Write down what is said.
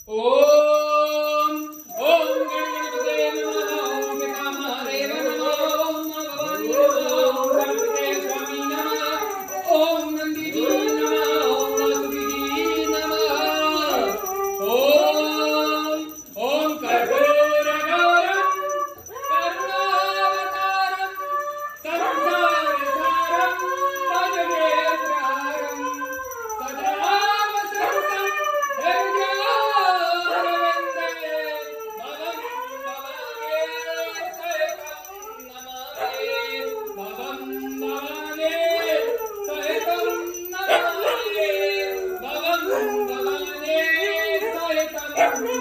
ओम ओम गणपते नमः ओम कामदेव नमः ओम भगवानी नमः ओम गणपते स्वामी नमः ओम नंदीजी नमः ओम वासुदेवी नमः ओम ओम कर्पूरगौरम करुणावतारम संसारसारम भजगेन्द्रहारम सदावसंतं भवं भवाने सहितं नमामि